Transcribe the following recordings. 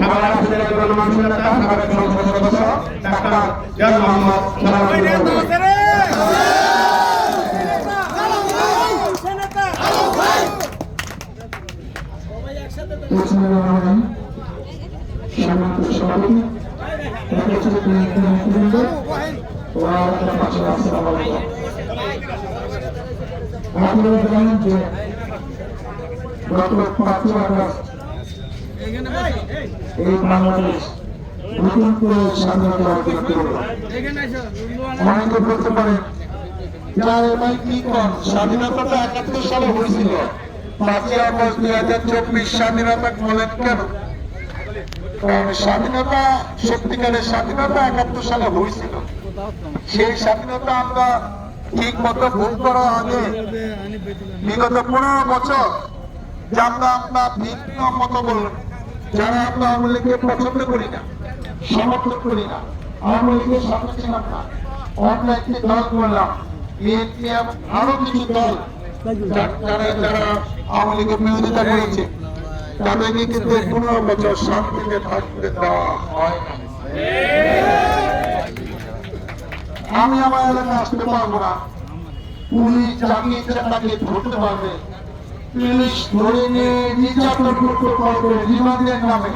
ঢাকা উপজেলা গণমানুষের নেতা ঢাকা সংসদ সদস্য ডাক্তার জনাব মোহাম্মদ গত 5 আগস্ট এই বাংলাদেশ নতুন করে স্বাধীনতা অর্জন করল। অনেকে বলতে পারেন কি কর, স্বাধীনতাটা 71 সালে হয়েছিল, 5 আগস্ট 2024 স্বাধীনতা বলেন কেন? কারণ স্বাধীনতা, সত্যিকারের স্বাধীনতা 71 সালে হয়েছিল। সেই স্বাধীনতা আমরা ঠিক মতো ভোগ করার আগে বিগত 15 বছর আমরা ভিন্ন মত বললাম, যারা আমরা আওয়ামী লীগকে পছন্দ করি না, সমর্থন করি না, আওয়ামী লীগের সাথে ছিলাম না, আমরা একটি দল করলাম, বিএনপি এবং আরো কিছু দল যারা আওয়ামী লীগের বিরোধিতা করেছে, তাদেরকে কিন্তু 15 বছর শান্তিতে থাকতে দেওয়া হয় না। আমি আমার এলাকায় আসতে পারবো না, পুলিশ যাকে ইচ্ছা তাকে ধরতে পারবে, পুলিশ ধরে নিয়ে নির্যাতন করতে পারবে, রিমান্ডের নামে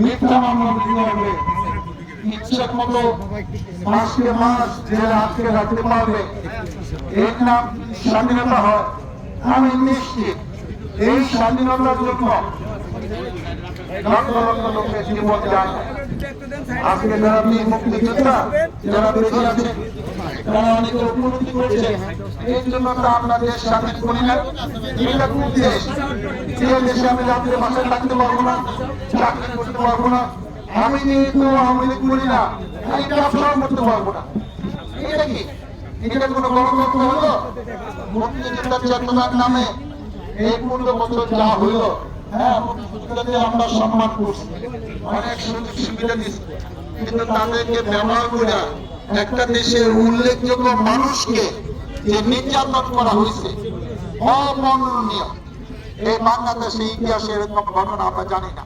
মিথ্যা মামলা দিতে পারবে, ইচ্ছা মতো মাসকে মাস জেলে আটকে রাখতে পারবে। এর নাম স্বাধীনতা হয়? আমি নিশ্চিত এই স্বাধীনতার জন্য লক্ষ লক্ষ লোকের জীবন যায়। আজকে যারা বীর মুক্তিযোদ্ধা, যারা বেঁচে আছে, তারা অনেকে উপলব্ধি করছে, এর জন্য তো আমরা দেশ স্বাধীন করি না। এটা কোন দেশ? যে দেশে আমি রাত্রে বাসায় থাকতে পারবো না, চাকরি করতে পারবো না, আমি যেহেতু আওয়ামী লীগ করি না, আমি ব্যবসাও করতে পারবো না। এটা কি? এটা কোনো গণতন্ত্র হলো? মুক্তিযোদ্ধার চেতনার নামে এই 15 বছর যা হইল, হ্যাঁ মুক্তিযোদ্ধাদের আমরা সম্মান করছি, অনেক সুযোগ সুবিধা দিচ্ছি, কিন্তু তাদেরকে ব্যবহার করে একটা দেশের উল্লেখযোগ্য মানুষকে যে নির্যাতন করা হয়েছে অবর্ণনীয়। এই বাংলাদেশের ইতিহাসে এরকম ঘটনা আমরা জানি না।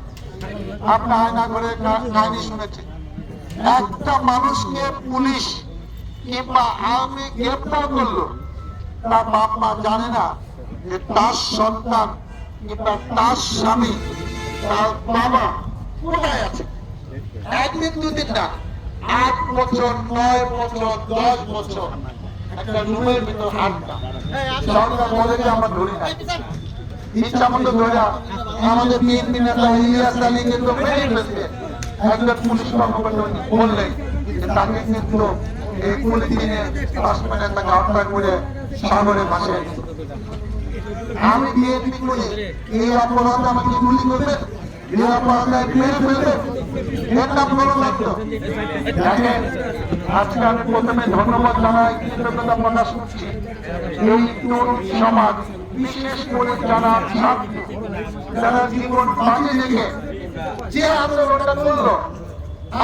আপনার আয়নাঘরের কাহিনী শুনেছেন, একটা মানুষকে পুলিশ কিংবা আর্মি গ্রেপ্তার করলো, তার বাপ মা জানে না যে তার সন্তান কিংবা তার স্বামী, তার বাবা কোথায় আছে। একদিন দুদিন না, 8 বছর, 9 বছর, 10 বছর একটা রুমের ভিতর আটকা। সরকার বলে যে আমরা ধরি না, ইচ্ছা মতো ধরে আমাদের বিএনপি নেতা ইলিয়াস আলী কিন্তু মেরে ফেলছে। একজন পুলিশ কর্মকর্তা বললেন তাকে কিন্তু এই পলিথিনে পাসপোর্টে তাকে হত্যা করে সাগরে ভাসিয়ে দিল। আমি বিএনপি করি, এই অপরাধ আমাকে গুলি করবে, এই অপরাধ মেরে ফেলবে, এর নাম গণতন্ত্র? দেখেন, আজকে আমি প্রথমে ধন্যবাদ জানাই, কৃতজ্ঞতা প্রকাশ করছি এই তরুণ সমাজ, বিশেষ করে যারা ছাত্র, যারা জীবন বাজি রেখে যে আন্দোলনটা করলো।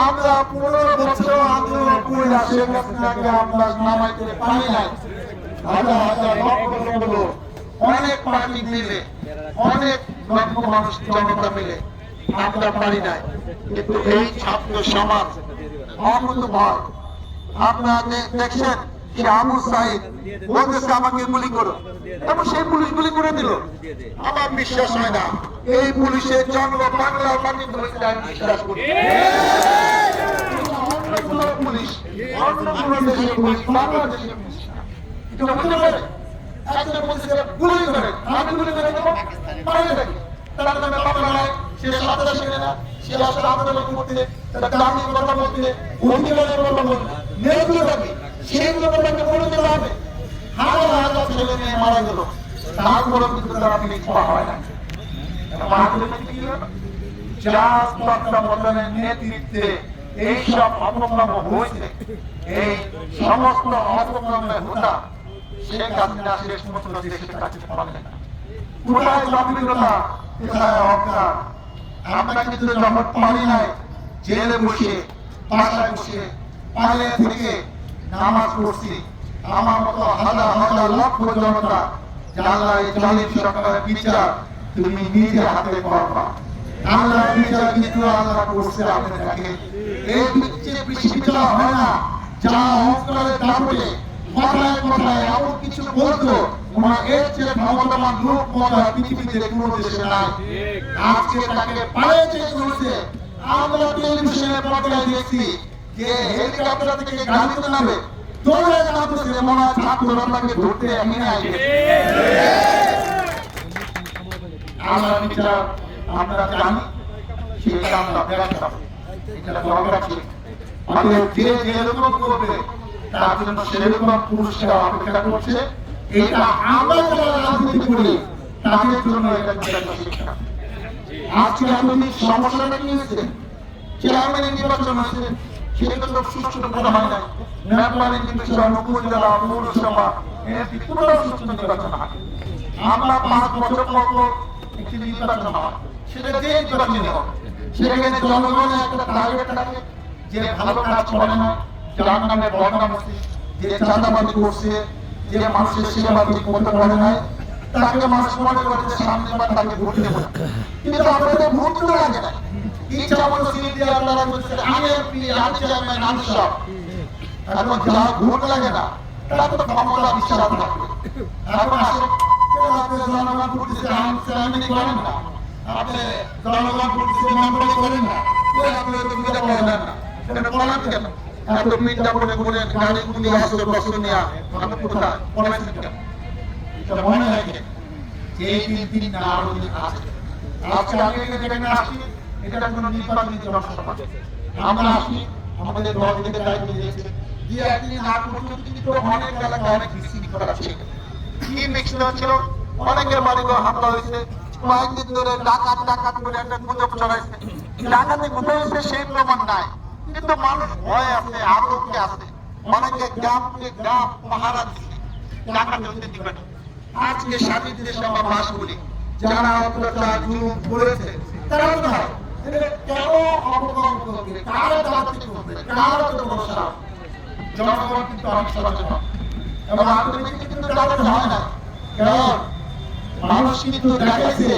আমরা 15 বছর আন্দোলন করে শেখ হাসিনাকে আমরা নামাইতে পারি নাই। হাজার হাজার লক্ষ লোক, অনেক পার্টি মিলে, অনেক লক্ষ মানুষ, জনতা মিলে আমরা পারি নাই। কিন্তু এই ছাত্র সমাজ অমৃত ভয়, আপনারা দেখছেন যে আবু সাইদ বলতেছে আমাকে গুলি করো, এবং সেই পুলিশ গুলি করে দিল। আমার বিশ্বাস হয় না এই পুলিশের জন্ম বাংলার মাটির পুলিশকে আমি বিশ্বাস করি। পুলিশ অন্য কোনো দেশের পুলিশ, বাংলাদেশের পুলিশ এটা বুঝতে পারে। একজন বলছে গুলি করে, আমি গুলি করে দেবো, পারে নাকি? তার নামে মামলা নাই, সে সাদা ছেলে না, সে আসলে আন্দোলন করতে, তার দামির কথা বলতে, অধিকারের কথা বলতে, নেতৃত্ব থাকে, সেগুলো তাকে বলে দেওয়া হবে। হাজার হাজার ছেলে মেয়ে মারা গেল, তারপরেও কিন্তু তারা পিছ পা হয় না। যার তত্ত্বাবধানের নেতৃত্বে এইসব অপকর্ম হয়েছে, এই সমস্ত অপকর্মের হোতা শেখ হাসিনা শেষ পর্যন্ত দেশে থাকতে পারবে না। কোথায় গম্ভীরতা, কোথায় অহংকার? আমরা কিন্তু যখন পারি নাই, জেলে বসে, বাসায় বসে, পালে থেকে নামাজ পড়ছি। আমার মতো হাজার হাজার লক্ষ জনতা, আল্লাহ এই জালিম সরকারের বিচার তুমি নিজে হাতে করবা, আল্লাহ বিচার কিন্তু আল্লাহ করছে আপনাকে। এই বিচার হয় না, যা অন্তরে দাবলে কথায় কথায় এমন কিছু বলতো এর যে ক্ষমতাবান লোক মনে হয় পৃথিবীতে কোনো দেশে নাই। আজকে তাকে পায়ে চেয়ে চলছে। আমরা টেলিভিশনে পর্দায় দেখছি যে হেলিকপ্টার থেকে গাড়িতে নামে দৌড়ে নামতেছে, মনে হয় ছাত্ররা তাকে ধরতে এখানে আসবে। আল্লাহ বিচার আমরা জানি, সেটা আমরা ব্যবসা, এটা দরকার ছিল। আমাদের যে যেরকম করবে তার জন্য সেরকম পুরস্কার অপেক্ষা করছে। এটা আমরা যারা রাজনীতি করি তাদের জন্য এটা একটা শিক্ষা। আজকে এতদিন সমস্যাটা কি হয়েছে? চেয়ারম্যানের নির্বাচন হয়েছে, সেটা তো সুষ্ঠু করা হয় নাই। মেম্বারের নির্বাচন, উপজেলা, পৌরসভা, এমপি কোনো সুষ্ঠু নির্বাচন হয়। আমরা 5 বছর পর একটি নির্বাচন হয়, সেটা যে নির্বাচনে হবে সেখানে জনগণের একটা টার্গেট থাকে, যে ভালো কাজ করে না, যার নামে বদনাম হচ্ছে, যে চাঁদাবাজি করছে, যে মানুষের সেবা ঠিক করতে পারে নাই, তাকে মানুষ মনে করে যে সামনেবার তাকে ভোট দেবো। কিন্তু আপনাদের ভোট তো লাগে না, ইচ্ছা মতো সিট দিয়ে আপনারা বলছেন আমি এমপি, আমি চেয়ারম্যান, আমি সব। এখন যার ভোট লাগে না তারা তো ক্ষমতা বিশ্বাস থাকবে। এখন আসলে আপনি জনগণ ভোট দিচ্ছে, চেয়ারম্যানই করেন না, আপনি জনগণ ভোট দিচ্ছে, মেম্বারই করেন না, আপনি তো বুঝতে পারেন না, এটা বলেন কেন? এত মিথ্যা বলে বলেন গাড়ি গুলি আসলে বসে নেওয়া, আমি কোথায় বলেন কেন? এটা মনে রাখে যে এই 3 দিন না আরো দিন আছে। আজকে আমি এখানে আসি, এটা কোনো নির্বাচনী জনসভা। আমরা আসি, আমাদের দল থেকে দায়িত্ব দিয়েছে, যে একদিন আগ পর্যন্ত কিন্তু অনেক এলাকায় অনেক বিশৃঙ্খলা ছিল। কি মিছিল ছিল, অনেকের বাড়িতে হামলা হয়েছে, কয়েকদিন ধরে ডাকাত ডাকাত করে একটা গুজব ছড়াইছে। ডাকাতে কোথায় হয়েছে সেই প্রমাণ নাই, কিন্তু মানুষ ভয় আছে, আতঙ্কে আছে। অনেকে গ্রামকে গ্রাম পাহারা দিচ্ছে, ডাকাতে হতে দিবে না। আজকে স্বাধীন দেশে আমরা বাস করি, যারা অত্যাচার জুলুম করেছে তারা কোথায়? কেন অপকর্ম করবে, কারা রাজনীতি করবে, কারা তো ভরসা? জনগণ কিন্তু অনেক সচেতন এবং আন্দোলন কিন্তু তাদের হয় না। কারণ মানুষ কিন্তু দেখাইছে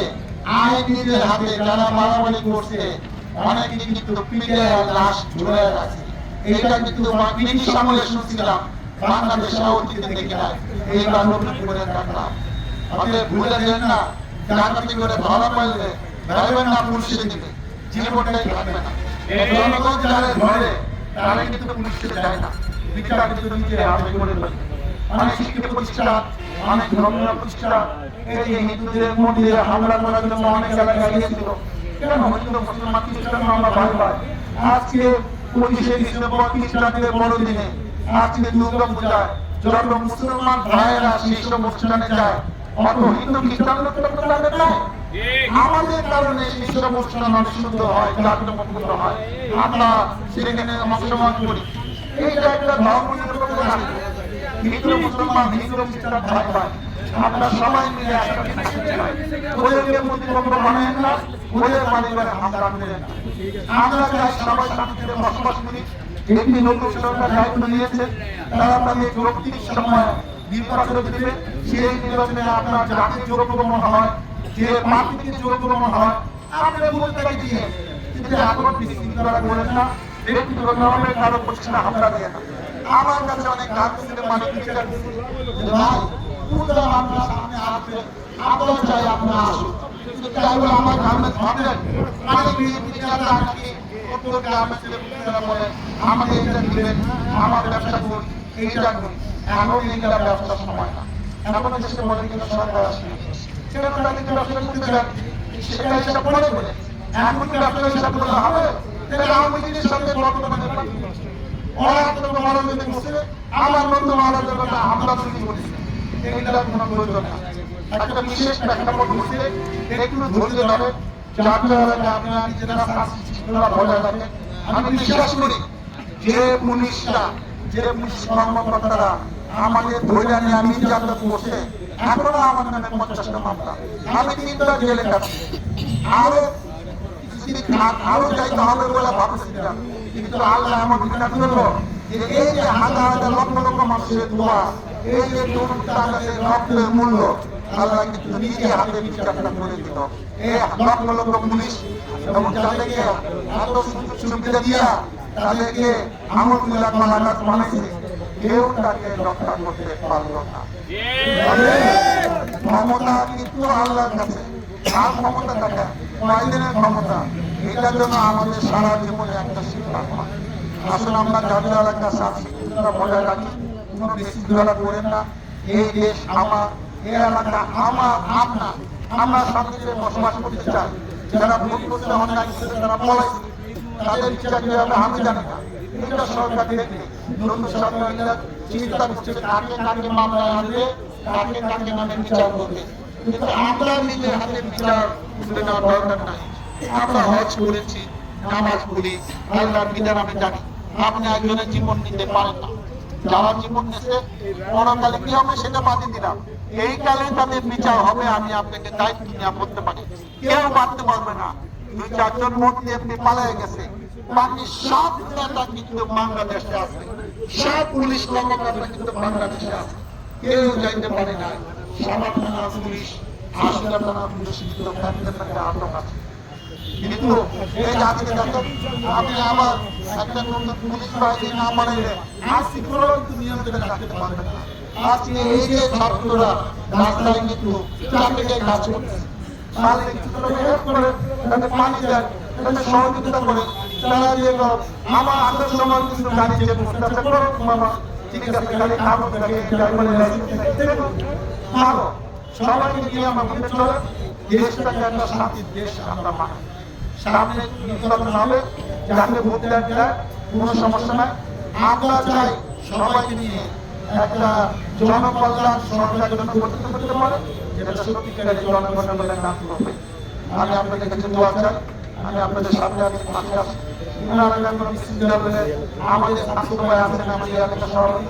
আইন নিজের হাতে, যারা মারামারি করছে অনেকে কিন্তু পিঠে লাশ ঝুলে আছে। এইটা কিন্তু ব্রিটিশ আমলে শুনছিলাম, বাংলাদেশে অতীতে দেখি না, এইবার নতুন করে দেখলাম। আমাদের ভুলে দেন না, ডাকাতি করে ধরা পাইলে ধরবেন না, পুলিশে দিবে, জীবনটাই থাকবে না। জনগণ যারা ধরে তারা কিন্তু পুলিশে যায় না, বিচার কিন্তু নিজের হাতে করে ফেলে। অনেক শিক্ষা প্রতিষ্ঠান, অনেক ধর্মীয় প্রতিষ্ঠান এই যে হিন্দুদের মন্দিরে হামলা করার জন্য অনেক এলাকায় গিয়েছিল। কেন হিন্দু মুসলমান খ্রিস্টান আমরা ভাই ভাই। আজকে 25শে ডিসেম্বর খ্রিস্টানদের বড়দিনে, আজকে দুর্গা পূজায় যত মুসলমান ভাইয়েরা সেই সব অনুষ্ঠানে যায়, অত হিন্দু খ্রিস্টানদের তো যায়। আমাদের কারণে সেই সব অনুষ্ঠান অনেক সুন্দর হয়, জাগ্রত হয়, আমরা সেখানে অংশগ্রহণ করি। এইটা একটা ধর্ম নিরপেক্ষ রাষ্ট্র, হিন্দু মুসলমান হিন্দু খ্রিস্টান ভাই ভাই, আমরা সবাই মিলে একসাথে থাকতে চাই। ওদেরকে প্রতিপক্ষ বানায় না, ওদের পরিবারে হামলা করেন না। আমরা চাই সবাই শান্তিতে বসবাস করি। একটি নতুন সরকার দায়িত্ব নিয়েছে, তারা তাদের যৌক্তিক সময় নির্বাচন দেবে। সেই নির্বাচনে আপনার যাকে যোগ্য মনে হয়, যে প্রার্থীকে যোগ্য মনে হয়, আপনার ভোটটাকে দিয়ে কিন্তু এখন বিশৃঙ্খলা করেন না, ব্যক্তিগতভাবে কারো প্রতিষ্ঠানে হামলা দিয়ে না। আমার কাছে অনেক রাজনীতির মানুষ বিচার দিচ্ছে যে ভাই পূজা আপনার সামনে আসবে, আমরা চাই আপনার আসুন, কিন্তু চাই বলে আমার গ্রামে ধরবেন মানে বিচার নাকি উত্তর গ্রামে ছেলে পুত্ররা বলে আমাদের এটা দিবেন, আমার ব্যবসা করুন, এইটা করুন। এখন এইটা ব্যবসার সময় না, এখন দেশে মনে কিন্তু সরকার আসবে, সেটা তারা কিন্তু ব্যবসা করতে চান, সেটা হিসাব করে বলে এখন ব্যবসা হিসাব করলে হবে। তাহলে আওয়ামী লীগের সঙ্গে বর্তমানে ওরা তো মনোযোগ করছে, আমার নতুন মনোযোগতা আমরা তৈরি করেছি, এইটার কোনো প্রয়োজন না। একটা বিশেষ প্রেক্ষাপট হচ্ছে, একটু ধৈর্য ধরে জাতীয় এলাকায় আপনারা নিজেরা শৃঙ্খলা বজায় রাখেন। আমি বিশ্বাস করি যে পুলিশরা, যে পুলিশ কর্মকর্তারা আমাদের ধৈর্য নিয়ে নির্যাতন করছে, এখনো আমার নামে 50টা মামলা, আমি 3টা জেলে কাটছি, আরো যাইতে হবে বলে ভাবছিলাম, কিন্তু আল্লাহ আমার বিচার করলো যে এই যে হাজার হাজার লক্ষ লক্ষ মানুষের দোয়া, এই যে রক্তের মূল্য, আল্লাহ কিন্তু নিজে হাতে বিচারটা করে দিল। এই লক্ষ লক্ষ পুলিশ এবং তাদেরকে এত সুবিধা দিয়া তাদেরকে আঙুল মিলা কলাগাছ বানাইছে, কেউ তাকে রক্ষা করতে পারলো না। ক্ষমতা কিন্তু আল্লাহর কাছে, আর ক্ষমতা থাকে কয়দিনের ক্ষমতা, এটার জন্য আমাদের সারা জীবনে একটা শিক্ষা হয়। আসলে আমরা যাদের এলাকার শান্তিটা বজায় রাখি, কোনো বেশি দুরা করেন না। এই দেশ আমার, এই এলাকা আমার, আপনার, আমরা শান্তিতে বসবাস করতে চাই। যারা ভোট করতে অন্যায় করতে তারা পলাইছে, তাদের বিচার কি হবে আমি জানি না। এটা সরকার দেখবে, নতুন সরকার চিন্তা করছে কাকে কাকে মামলায় আনবে, কাকে কাকে নামে বিচার করবে। কিন্তু আমরা নিজের হাতে বিচার তুলে নেওয়ার দরকার নাই। আমরা হজ করেছি, নামাজ পড়ি, আল্লাহর বিধান আমি জানি। আপনি একজনের জীবন নিতে পারেন না, যারা জীবন নিয়েছে পরকালে কি হবে সেটা বাদই দিলাম। এই কালে তাদের বিচার হবে, আমি আপনাকে দায়িত্ব নিয়ে বলতে পারি। কেউ বাঁধতে পারবে না। 2-4 জন মন্ত্রী এমনি পালিয়ে গেছে, বাকি সব নেতা কিন্তু বাংলাদেশে আছে, সব পুলিশ কর্মকর্তা কিন্তু বাংলাদেশে আছে, কেউ যাইতে পারে না। সারা থানা পুলিশ, 80টা থানা পুলিশ কিন্তু আটক আছে। কিন্তু এই জাতিকে দেখেন, আপনি আবার একটা নতুন পুলিশ বাহিনী না বানাইলে আজকে কোনো নিয়ন্ত্রণে রাখতে পারবেন না। আজকে এই যে ছাত্ররা রাস্তায় কিন্তু ট্রাফিকে কাজ করছে, তাদের পানি দেন, তাদের সহযোগিতা করে, তারা যে আমার আসার সময় কিন্তু গাড়ি যে করতেছে মামা ঠিক আছে, গাড়ি কাগজ ভালো সবাইকে নিয়ে আমার মনে চলে। দেশটাকে একটা শান্তির দেশ আমরা মানি। সামনে নির্বাচন হবে, যাকে ভোট দেওয়া যায় কোনো সমস্যা নাই। আমরা চাই সবাইকে নিয়ে একটা জনকল্যাণ সরকার জন্য গঠিত করতে পারে, যেটা সত্যিকারের জনগণের বলে নাম হবে। আমি আপনাদের কাছে দোয়া চাই, আমি আপনাদের সামনে আমি পাশে আসি। আমাদের শাসক ভাই আছেন, আমাদের এলাকা সভাপতি,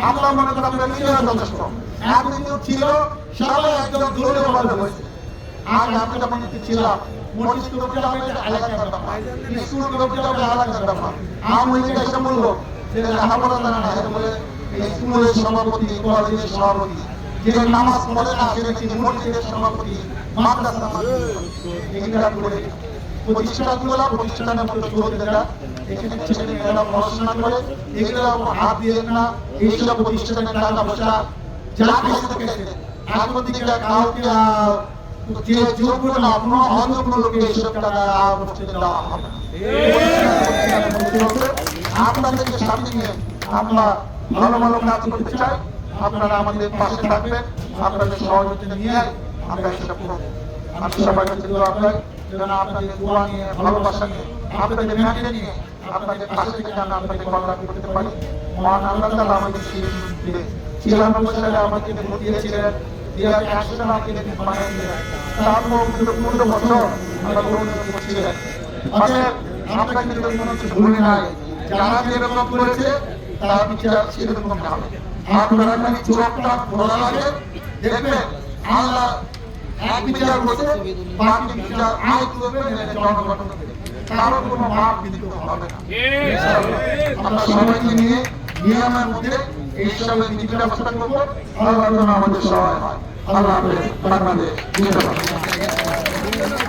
আমরা মনে করি আমরা নিজেরা যথেষ্ট। একদিন ছিল সবাই একদম দূরে ভাবে হয়েছে। আজ আমি যখন ছিলাম মসজিদ কমিটি হবে এলাকার ব্যাপার, স্কুল কমিটি হবে এলাকার ব্যাপার। আমি এসে বলবো যে লেখাপড়া জানা না, বলে স্কুলের সভাপতি, কলেজের সভাপতি, যে নামাজ পড়ে না সেটা কিন্তু মসজিদের সভাপতি, মাদ্রাসা এইটা করে প্রতিষ্ঠানের মধ্যে চলতে দেয়। এখানে ছেলেমেয়েরা পড়াশোনা করে, এগুলো হাত দিয়ে না। এইসব প্রতিষ্ঠানের টাকা পয়সা যা খেতে এখন দিকে কাউকে যে যোগ্য না অযোগ্য লোকে এইসব টাকা দেওয়া হবে। আপনাদেরকে সামনে নিয়ে আমরা ভালো ভালো কাজ করতে চাই। আপনারা আমাদের পাশে থাকবেন, আপনাদের সহযোগিতা নিয়ে আমরা এইসব করব। আমি সবাই কাছে দোয়া চাই যেন আপনাদের দোয়া নিয়ে, ভালোবাসা নিয়ে, আপনাদের মেহনত নিয়ে, আপনাদের পাশে থেকে যেন আপনাদের কল্যাণ করতে পারি। মহান আল্লাহ তাআলা আমাদের সেই 96 সালে আমাদের ভোট দিয়েছিলেন, 100 সালে আমাদের বানিয়েছিলেন, তারপর 15 বছর আমরা গ্রহণ করছিলেন। অতএব আমরা কিন্তু কোনো কিছু ভুলি নাই। যারা যেরকম করেছে তার বিচার সেরকম হবে। আপনারা খালি চোখটা খোলা লাগে, দেখবেন আল্লাহ এক বিচার করছে, বাকি বিচার আয় করবে জনগণ, কারণ কোনো মাপ কিন্তু হবে না। আমরা সবাইকে নিয়ে নিয়মের মধ্যে এইসবের নীতি ব্যবস্থা করবো। আল্লাহ আমাদের সহায় হয়। আল্লাহ হাফেজ। বাংলাদেশ জিন্দাবাদ।